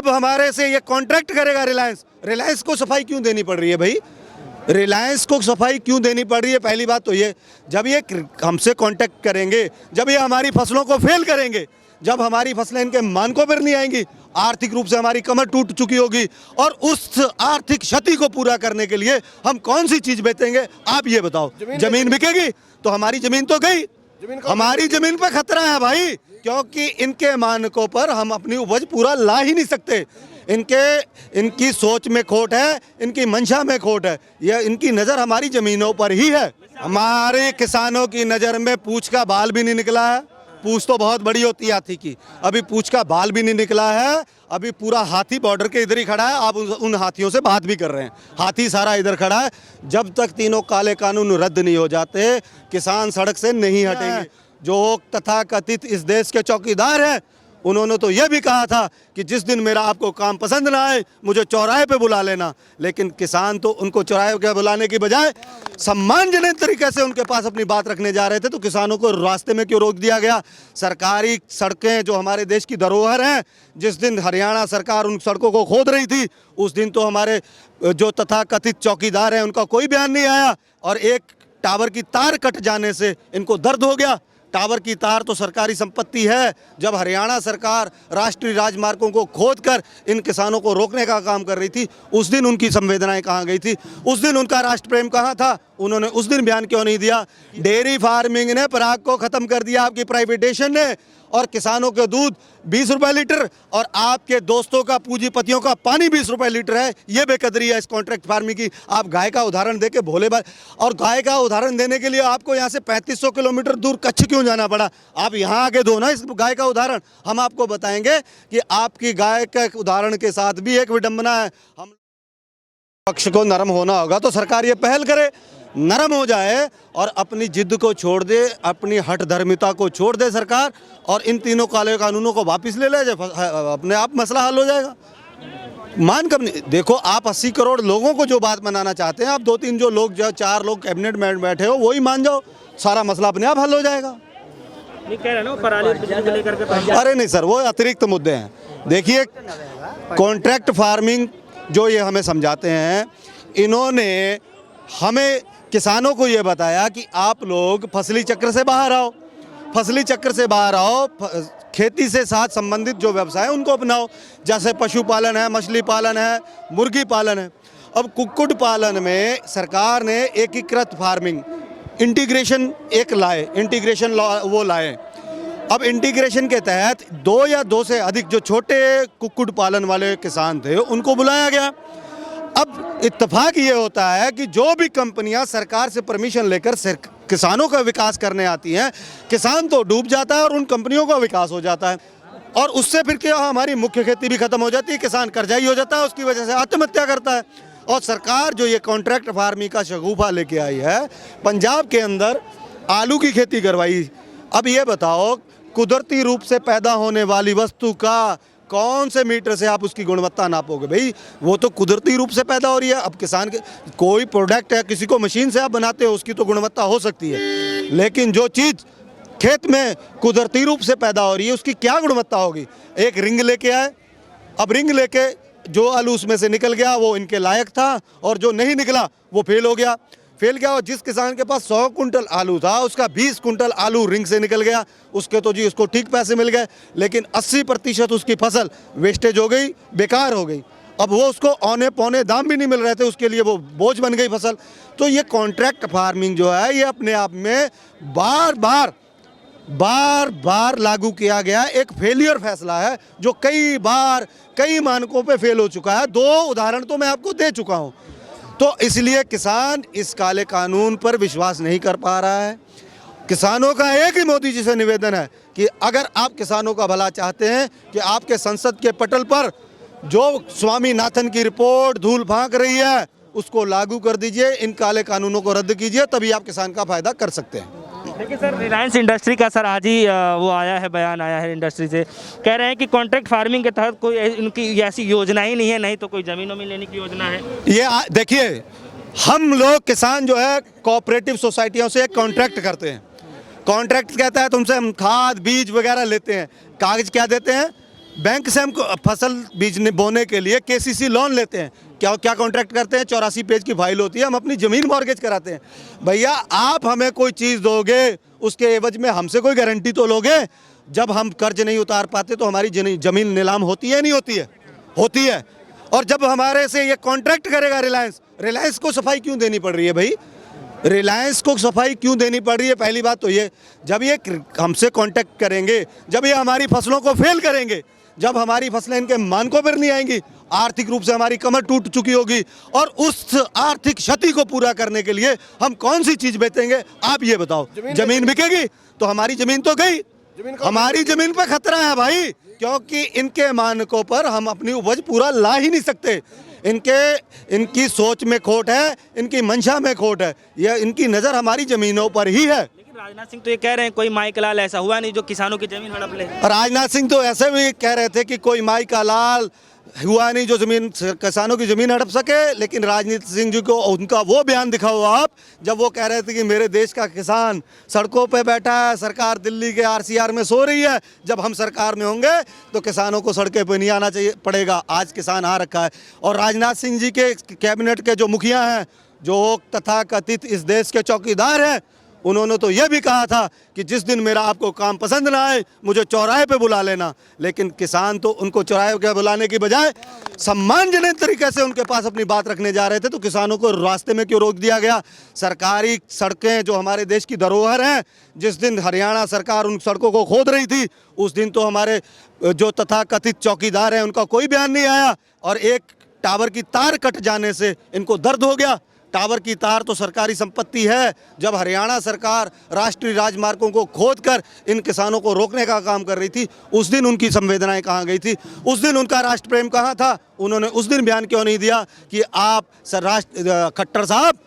अब हमारे से ये कॉन्ट्रैक्ट करेगा रिलायंस, रिलायंस को सफाई क्यों देनी पड़ रही है भाई? रिलायंस को सफाई क्यों देनी पड़ रही है? पहली बात तो ये, जब ये हमसे कांटेक्ट करेंगे, जब ये हमारी फसलों को फेल करेंगे, जब हमारी फसलें इनके मानकों पर नहीं आएंगी, आर्थिक रूप से हमारी कमर टूट चुकी होगी, और उस आर्थिक क्षति को पूरा करने के लिए हम कौन सी चीज बेचेंगे? आप ये बताओ। जमीन बिकेगी तो हमारी जमीन तो गई, हमारी जमीन पे खतरा है भाई, क्योंकि इनके मानकों पर हम अपनी उपज पूरा ला ही नहीं सकते। इनकी सोच में खोट है, इनकी मंशा में खोट है, यह इनकी नज़र हमारी ज़मीनों पर ही है। हमारे किसानों की नज़र में पूंछ का बाल भी नहीं निकला है। पूंछ तो बहुत बड़ी होती है हाथी की, अभी पूंछ का बाल भी नहीं निकला है। अभी पूरा हाथी बॉर्डर के इधर ही खड़ा है, आप उन हाथियों से बात भी कर रहे हैं। हाथी सारा इधर खड़ा है। जब तक तीनों काले कानून रद्द नहीं हो जाते, किसान सड़क से नहीं हटेंगे। जो तथाकथित इस देश के चौकीदार हैं, उन्होंने तो यह भी कहा था कि जिस दिन मेरा आपको काम पसंद ना आए, मुझे चौराहे पे बुला लेना। लेकिन किसान तो उनको चौराहे पे बुलाने की बजाय सम्मानजनक तरीके से उनके पास अपनी बात रखने जा रहे थे, तो किसानों को रास्ते में क्यों रोक दिया गया? सरकारी सड़कें जो हमारे देश की धरोहर हैं, जिस दिन हरियाणा सरकार उन सड़कों को खोद रही थी, उस दिन तो हमारे जो तथाकथित चौकीदार हैं उनका कोई बयान नहीं आया, और एक टावर की तार कट जाने से इनको दर्द हो गया। टावर की तार तो सरकारी संपत्ति है। जब हरियाणा सरकार राष्ट्रीय राजमार्गों को खोदकर इन किसानों को रोकने का काम कर रही थी, उस दिन उनकी संवेदनाएं कहाँ गई थी? उस दिन उनका राष्ट्र प्रेम कहाँ था? उन्होंने उस दिन बयान क्यों नहीं दिया? डेयरी फार्मिंग ने पराग को खत्म कर दिया, आपकी प्राइवेटेशन ने, और किसानों के दूध 20 रुपए लीटर, और आपके दोस्तों का, पूंजीपतियों का पानी 20 रुपए लीटर है। ये बेकदरी है इस कॉन्ट्रैक्ट फार्मिंग की। आप गाय का उदाहरण दे के भोले बात, और गाय का उदाहरण देने के लिए आपको यहाँ से 3500 किलोमीटर दूर कच्छ क्यों जाना पड़ा? आप यहाँ आके दो ना इस गाय का उदाहरण। हम आपको बताएंगे कि आपकी गाय के उदाहरण के साथ भी एक विडंबना है। हम पक्ष को नरम होना होगा तो सरकार ये पहल करे, नरम हो जाए और अपनी जिद को छोड़ दे, अपनी हठ धर्मिता को छोड़ दे सरकार, और इन तीनों काले कानूनों को वापस ले ले, अपने आप मसला हल हो जाएगा। मान कब नहीं, देखो आप 80 करोड़ लोगों को जो बात मनाना चाहते हैं, आप 2-3 जो लोग, जो 4 लोग कैबिनेट में बैठे हो, वही मान जाओ, सारा मसला अपने आप हल हो जाएगा। नहीं कह रहे ना पराली को लेकर के। अरे नहीं सर, वो अतिरिक्त मुद्दे हैं। देखिए, कॉन्ट्रैक्ट फार्मिंग जो ये हमें समझाते हैं, इन्होंने हमें किसानों को ये बताया कि आप लोग फसली चक्र से बाहर आओ, फसली चक्र से बाहर आओ, खेती से साथ संबंधित जो व्यवसाय है उनको अपनाओ, जैसे पशुपालन है, मछली पालन है, मुर्गी पालन है। अब कुक्कुट पालन में सरकार ने एकीकृत फार्मिंग, इंटीग्रेशन एक लाए, इंटीग्रेशन वो लाए। अब इंटीग्रेशन के तहत 2 या 2 से अधिक जो छोटे कुक्कुट पालन वाले किसान थे, उनको बुलाया गया। अब इत्तेफाक ये होता है कि जो भी कंपनियां सरकार से परमिशन लेकर किसानों का विकास करने आती हैं, किसान तो डूब जाता है और उन कंपनियों का विकास हो जाता है, और उससे फिर क्या, हमारी मुख्य खेती भी खत्म हो जाती है, किसान कर्जाई हो जाता है, उसकी वजह से आत्महत्या करता है। और सरकार जो ये कॉन्ट्रैक्ट फार्मिंग का शगुफा लेके आई है, पंजाब के अंदर आलू की खेती करवाई। अब ये बताओ, कुदरती रूप से पैदा होने वाली वस्तु का कौन से मीटर से आप उसकी गुणवत्ता नापोगे भाई? वो तो कुदरती रूप से पैदा हो रही है। अब किसान के कोई प्रोडक्ट है, किसी को मशीन से आप बनाते हो, उसकी तो गुणवत्ता हो सकती है, लेकिन जो चीज़ खेत में कुदरती रूप से पैदा हो रही है, उसकी क्या गुणवत्ता होगी? एक रिंग लेके आए, अब रिंग लेके जो आलू उसमें से निकल गया वो इनके लायक था, और जो नहीं निकला वो फेल हो गया। और जिस किसान के पास 100 कुंटल आलू था, उसका 20 कुंटल आलू रिंग से निकल गया, उसके तो जी उसको ठीक पैसे मिल गए, लेकिन 80% उसकी फसल वेस्टेज हो गई, बेकार हो गई। अब वो उसको औने पौने दाम भी नहीं मिल रहे थे, उसके लिए वो बोझ बन गई फसल। तो ये कॉन्ट्रैक्ट फार्मिंग जो है, ये अपने आप में बार बार लागू किया गया एक फेलियर फैसला है, जो कई बार कई मानकों पे फेल हो चुका है। 2 उदाहरण तो मैं आपको दे चुका हूँ। तो इसलिए किसान इस काले कानून पर विश्वास नहीं कर पा रहा है। किसानों का एक ही मोदी जी से निवेदन है कि अगर आप किसानों का भला चाहते हैं, कि आपके संसद के पटल पर जो स्वामीनाथन की रिपोर्ट धूल फांक रही है, उसको लागू कर दीजिए, इन काले कानूनों को रद्द कीजिए, तभी आप किसान का फायदा कर सकते हैं। देखिए सर, रिलायंस इंडस्ट्री का सर आज ही वो आया है, बयान आया है इंडस्ट्री से, कह रहे हैं कि कॉन्ट्रैक्ट फार्मिंग के तहत कोई इनकी ऐसी योजना ही नहीं है, नहीं तो कोई ज़मीनों में लेने की योजना है। ये देखिए, हम लोग किसान जो है कोऑपरेटिव सोसाइटियों से कॉन्ट्रैक्ट करते हैं। कॉन्ट्रैक्ट कहता है तुमसे हम खाद बीज वगैरह लेते हैं, कागज क्या देते हैं? बैंक से हम फसल बीजने बोने के लिए केसीसी लोन लेते हैं। क्या क्या कॉन्ट्रैक्ट करते हैं? 84 पेज की फाइल होती है, हम अपनी ज़मीन मॉर्गेज कराते हैं। भैया आप हमें कोई चीज़ दोगे, उसके एवज में हमसे कोई गारंटी तो लोगे। जब हम कर्ज नहीं उतार पाते तो हमारी ज़मीन नीलाम होती है नहीं होती है? होती है। और जब हमारे से ये कॉन्ट्रैक्ट करेगा रिलायंस को सफाई क्यों देनी पड़ रही है भाई? रिलायंस को सफाई क्यों देनी पड़ रही है? पहली बात तो ये, जब ये हमसे कांटेक्ट करेंगे, जब ये हमारी फसलों को फेल करेंगे, जब हमारी फसलें इनके मानकों पर नहीं आएंगी, आर्थिक रूप से हमारी कमर टूट चुकी होगी, और उस आर्थिक क्षति को पूरा करने के लिए हम कौन सी चीज बेचेंगे? आप ये बताओ। जमीन बिकेगी तो हमारी जमीन तो गई, हमारी जमीन पर खतरा है भाई, क्योंकि इनके मानकों पर हम अपनी उपज पूरा ला ही नहीं सकते। इनकी सोच में खोट है, इनकी मंशा में खोट है, यह इनकी नज़र हमारी ज़मीनों पर ही है। लेकिन राजनाथ सिंह तो ये कह रहे हैं कोई माई का लाल ऐसा हुआ नहीं जो किसानों की जमीन हड़प ले। राजनाथ सिंह तो ऐसे भी कह रहे थे कि कोई माई का लाल हुआ नहीं जो किसानों की ज़मीन हड़प सके। लेकिन राजनीत सिंह जी को उनका वो बयान दिखाओ आप, जब वो कह रहे थे कि मेरे देश का किसान सड़कों पे बैठा है, सरकार दिल्ली के आरसीआर में सो रही है, जब हम सरकार में होंगे तो किसानों को सड़कें पे नहीं आना चाहिए पड़ेगा। आज किसान आ रखा है। और राजनाथ सिंह जी के कैबिनेट के जो मुखिया हैं, जो तथाकथित इस देश के चौकीदार हैं, उन्होंने तो यह भी कहा था कि जिस दिन मेरा आपको काम पसंद ना आए मुझे चौराहे पे बुला लेना। लेकिन किसान तो उनको चौराहे पे बुलाने की बजाय सम्मानजनक तरीके से उनके पास अपनी बात रखने जा रहे थे, तो किसानों को रास्ते में क्यों रोक दिया गया? सरकारी सड़कें जो हमारे देश की धरोहर हैं, जिस दिन हरियाणा सरकार उन सड़कों को खोद रही थी, उस दिन तो हमारे जो तथाकथित चौकीदार हैं उनका कोई बयान नहीं आया। और एक टावर की तार कट जाने से इनको दर्द हो गया। टावर की तार तो सरकारी संपत्ति है। जब हरियाणा सरकार राष्ट्रीय राजमार्गों को खोदकर इन किसानों को रोकने का काम कर रही थी, उस दिन उनकी संवेदनाएं कहाँ गई थी? उस दिन उनका राष्ट्र प्रेम कहाँ था? उन्होंने उस दिन बयान क्यों नहीं दिया कि आप खट्टर साहब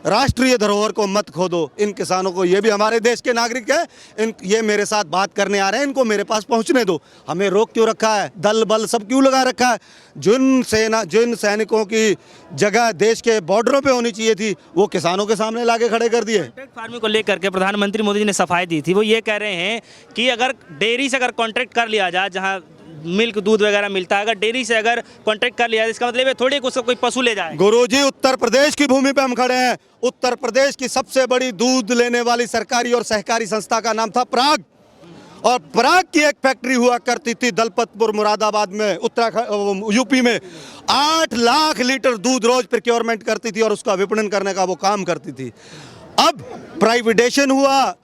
राष्ट्रीय धरोहर को मत खोदो? इन किसानों को, ये भी हमारे देश के नागरिक हैं, ये मेरे साथ बात करने आ रहे हैं, इनको मेरे पास पहुंचने दो। हमें रोक क्यों रखा है? दल बल सब क्यों लगा रखा है? जिन सैनिकों की जगह देश के बॉर्डरों पे होनी चाहिए थी, वो किसानों के सामने लाके खड़े कर दिए। कॉन्ट्रैक्ट फार्मिंग को लेकर के प्रधानमंत्री मोदी जी ने सफाई दी थी। वो ये कह रहे हैं कि अगर डेयरी से अगर कॉन्ट्रैक्ट कर लिया जाए, जहाँ मिल्क दूध वगैरह मिलता है, अगर डेयरी से अगर कॉन्ट्रैक्ट कर लिया जाए, इसका मतलब है थोड़ी उसको कोई पशु ले जाए। गुरुजी, उत्तर प्रदेश की भूमि पे हम खड़े हैं। उत्तर प्रदेश की सबसे बड़ी दूध लेने वाली सरकारी और सहकारी संस्था का नाम था पराग, और पराग की एक फैक्ट्री हुआ करती थी दलपतपुर मुरादाबाद में, उत्तराखंड यूपी में। 8 लाख लीटर दूध रोज प्रोक्योरमेंट करती थी और उसका विपणन करने का वो काम करती थी। अब प्राइवेटेशन हुआ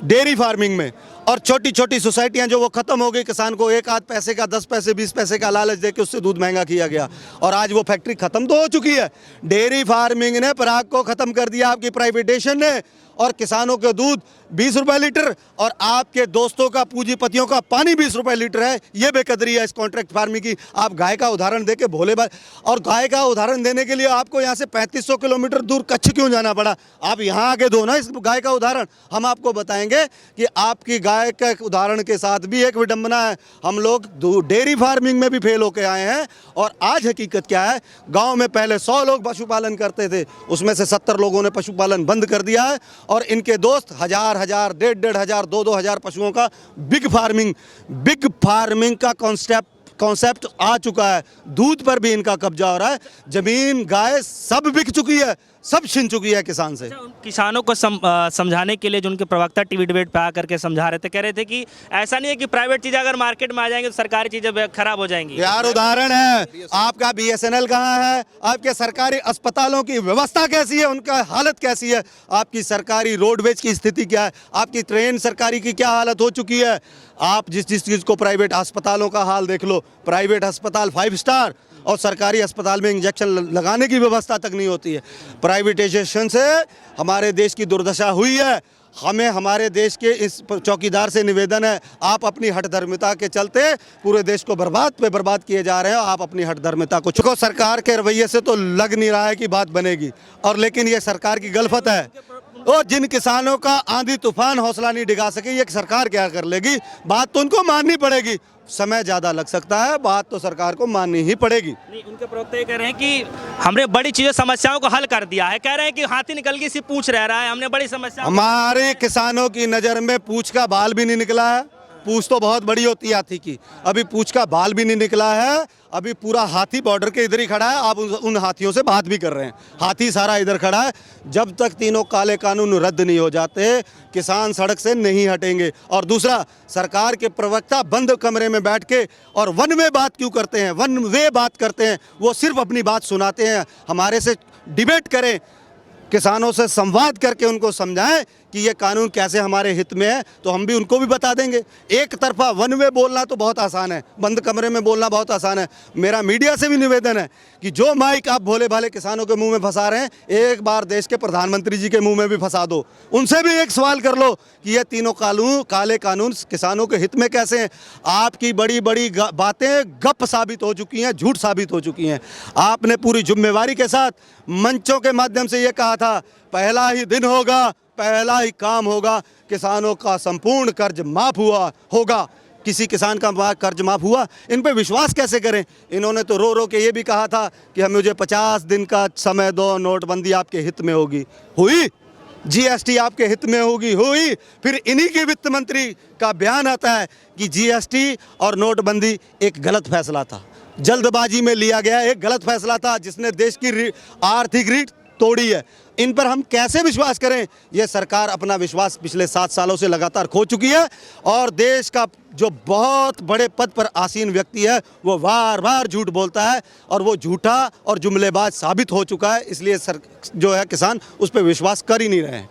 डेयरी फार्मिंग में, और छोटी छोटी सोसाइटियां जो वो खत्म हो गई। किसान को एक आध पैसे का, 10 पैसे 20 पैसे का लालच देके उससे दूध महंगा किया गया, और आज वो फैक्ट्री खत्म तो हो चुकी है। डेयरी फार्मिंग ने पराग को खत्म कर दिया, आपकी प्राइवेटेशन ने, और किसानों के दूध 20 रुपए लीटर, और आपके दोस्तों का, पूंजीपतियों का पानी 20 रुपए लीटर है। ये बेकदरी है इस कॉन्ट्रैक्ट फार्मिंग की। आप गाय का उदाहरण देके भोले बात, और गाय का उदाहरण देने के लिए आपको यहाँ से 3500 किलोमीटर दूर कच्छ क्यों जाना पड़ा? आप यहाँ आके दो ना इस गाय का उदाहरण। हम आपको बताएंगे कि आपकी गाय के उदाहरण के साथ भी एक विडंबना है। हम लोग डेयरी फार्मिंग में भी फेल होके आए हैं, और आज हकीकत क्या है? गाँव में पहले 100 लोग पशुपालन करते थे, उसमें से 70 लोगों ने पशुपालन बंद कर दिया है, और इनके दोस्त 1000, 1,500, 2,000 पशुओं का बिग फार्मिंग का कॉन्सेप्ट आ चुका है। दूध पर भी इनका कब्जा हो रहा है। जमीन, गाय सब बिक चुकी है, सब छिन चुकी है किसान से। उन किसानों को समझाने के लिए जो उनके प्रवक्ता टीवी डिबेट पे आकर के समझा रहे थे, कह रहे थे कि ऐसा नहीं है कि प्राइवेट चीज़ें अगर मार्केट में आ जाएंगे तो सरकारी चीज़ें खराब हो जाएंगी। यार उदाहरण है, आपका BSNL कहाँ है? आपके सरकारी अस्पतालों की व्यवस्था कैसी है, उनका हालत कैसी है? आपकी सरकारी रोडवेज की स्थिति क्या है? आपकी ट्रेन सरकारी की क्या हालत हो चुकी है? आप जिस चीज़ को, प्राइवेट अस्पतालों का हाल देख लो। प्राइवेट अस्पताल 5 स्टार, और सरकारी अस्पताल में इंजेक्शन लगाने की व्यवस्था तक नहीं होती है। प्राइवेटाइजेशन से हमारे देश की दुर्दशा हुई है। हमें हमारे देश के इस चौकीदार से निवेदन है, आप अपनी हठधर्मिता के चलते पूरे देश को बर्बाद किए जा रहे हैं। आप अपनी हठधर्मिता को चुको। सरकार के रवैये से तो लग नहीं रहा है कि बात बनेगी, और लेकिन ये सरकार की गलफत है। और जिन किसानों का आंधी तूफान हौसला नहीं डिगा सके, ये सरकार क्या कर लेगी? बात तो उनको माननी पड़ेगी। समय ज़्यादा लग सकता है, बात तो सरकार को माननी ही पड़ेगी। नहीं, उनके प्रवक्ता ये कह रहे हैं कि हमने बड़ी चीज़ें, समस्याओं को हल कर दिया है। कह रहे हैं कि हाथी निकल गई सिर्फ पूंछ रह रहा है, हमने बड़ी समस्या। हमारे किसानों की नज़र में पूंछ का बाल भी नहीं निकला है। पूछ तो बहुत बड़ी होती है हाथी की, अभी पूछ का बाल भी नहीं निकला है, अभी पूरा हाथी बॉर्डर के इधर ही खड़ा है। आप उन हाथियों से बात भी कर रहे हैं, हाथी सारा इधर खड़ा है। जब तक तीनों काले कानून रद्द नहीं हो जाते किसान सड़क से नहीं हटेंगे। और दूसरा, सरकार के प्रवक्ता बंद कमरे में बैठ के और वन वे बात क्यों करते हैं, वन वे बात करते हैं, वो सिर्फ अपनी बात सुनाते हैं। हमारे से डिबेट करें, किसानों से संवाद करके उनको समझाएं कि ये कानून कैसे हमारे हित में है, तो हम भी उनको भी बता देंगे। एक तरफा वन वे बोलना तो बहुत आसान है, बंद कमरे में बोलना बहुत आसान है। मेरा मीडिया से भी निवेदन है कि जो माइक आप भोले भाले किसानों के मुंह में फंसा रहे हैं, एक बार देश के प्रधानमंत्री जी के मुंह में भी फंसा दो, उनसे भी एक सवाल कर लो कि ये तीनों काले कानून किसानों के हित में कैसे हैं। आपकी बड़ी बड़ी बातें गप साबित हो चुकी हैं, झूठ साबित हो चुकी हैं। आपने पूरी जिम्मेवारी के साथ मंचों के माध्यम से ये कहा था, पहला ही दिन होगा, पहला ही काम होगा, किसानों का संपूर्ण कर्ज माफ होगा। किसी किसान का कर्ज माफ हुआ? इन पे विश्वास कैसे करें? इन्होंने तो रो रो के ये भी कहा था कि मुझे 50 दिन का समय दो, नोटबंदी आपके हित में होगी। हुई? जीएसटी आपके हित में होगी? हुई? फिर इन्हीं के वित्त मंत्री का बयान आता है कि जीएसटी और नोटबंदी एक गलत फैसला था, जल्दबाजी में लिया गया एक गलत फैसला था जिसने देश की आर्थिक रीढ़ तोड़ी है। इन पर हम कैसे विश्वास करें? ये सरकार अपना विश्वास पिछले 7 सालों से लगातार खो चुकी है और देश का जो बहुत बड़े पद पर आसीन व्यक्ति है वो बार बार झूठ बोलता है और वो झूठा और जुमलेबाज साबित हो चुका है। इसलिए जो है किसान उस पर विश्वास कर ही नहीं रहे हैं।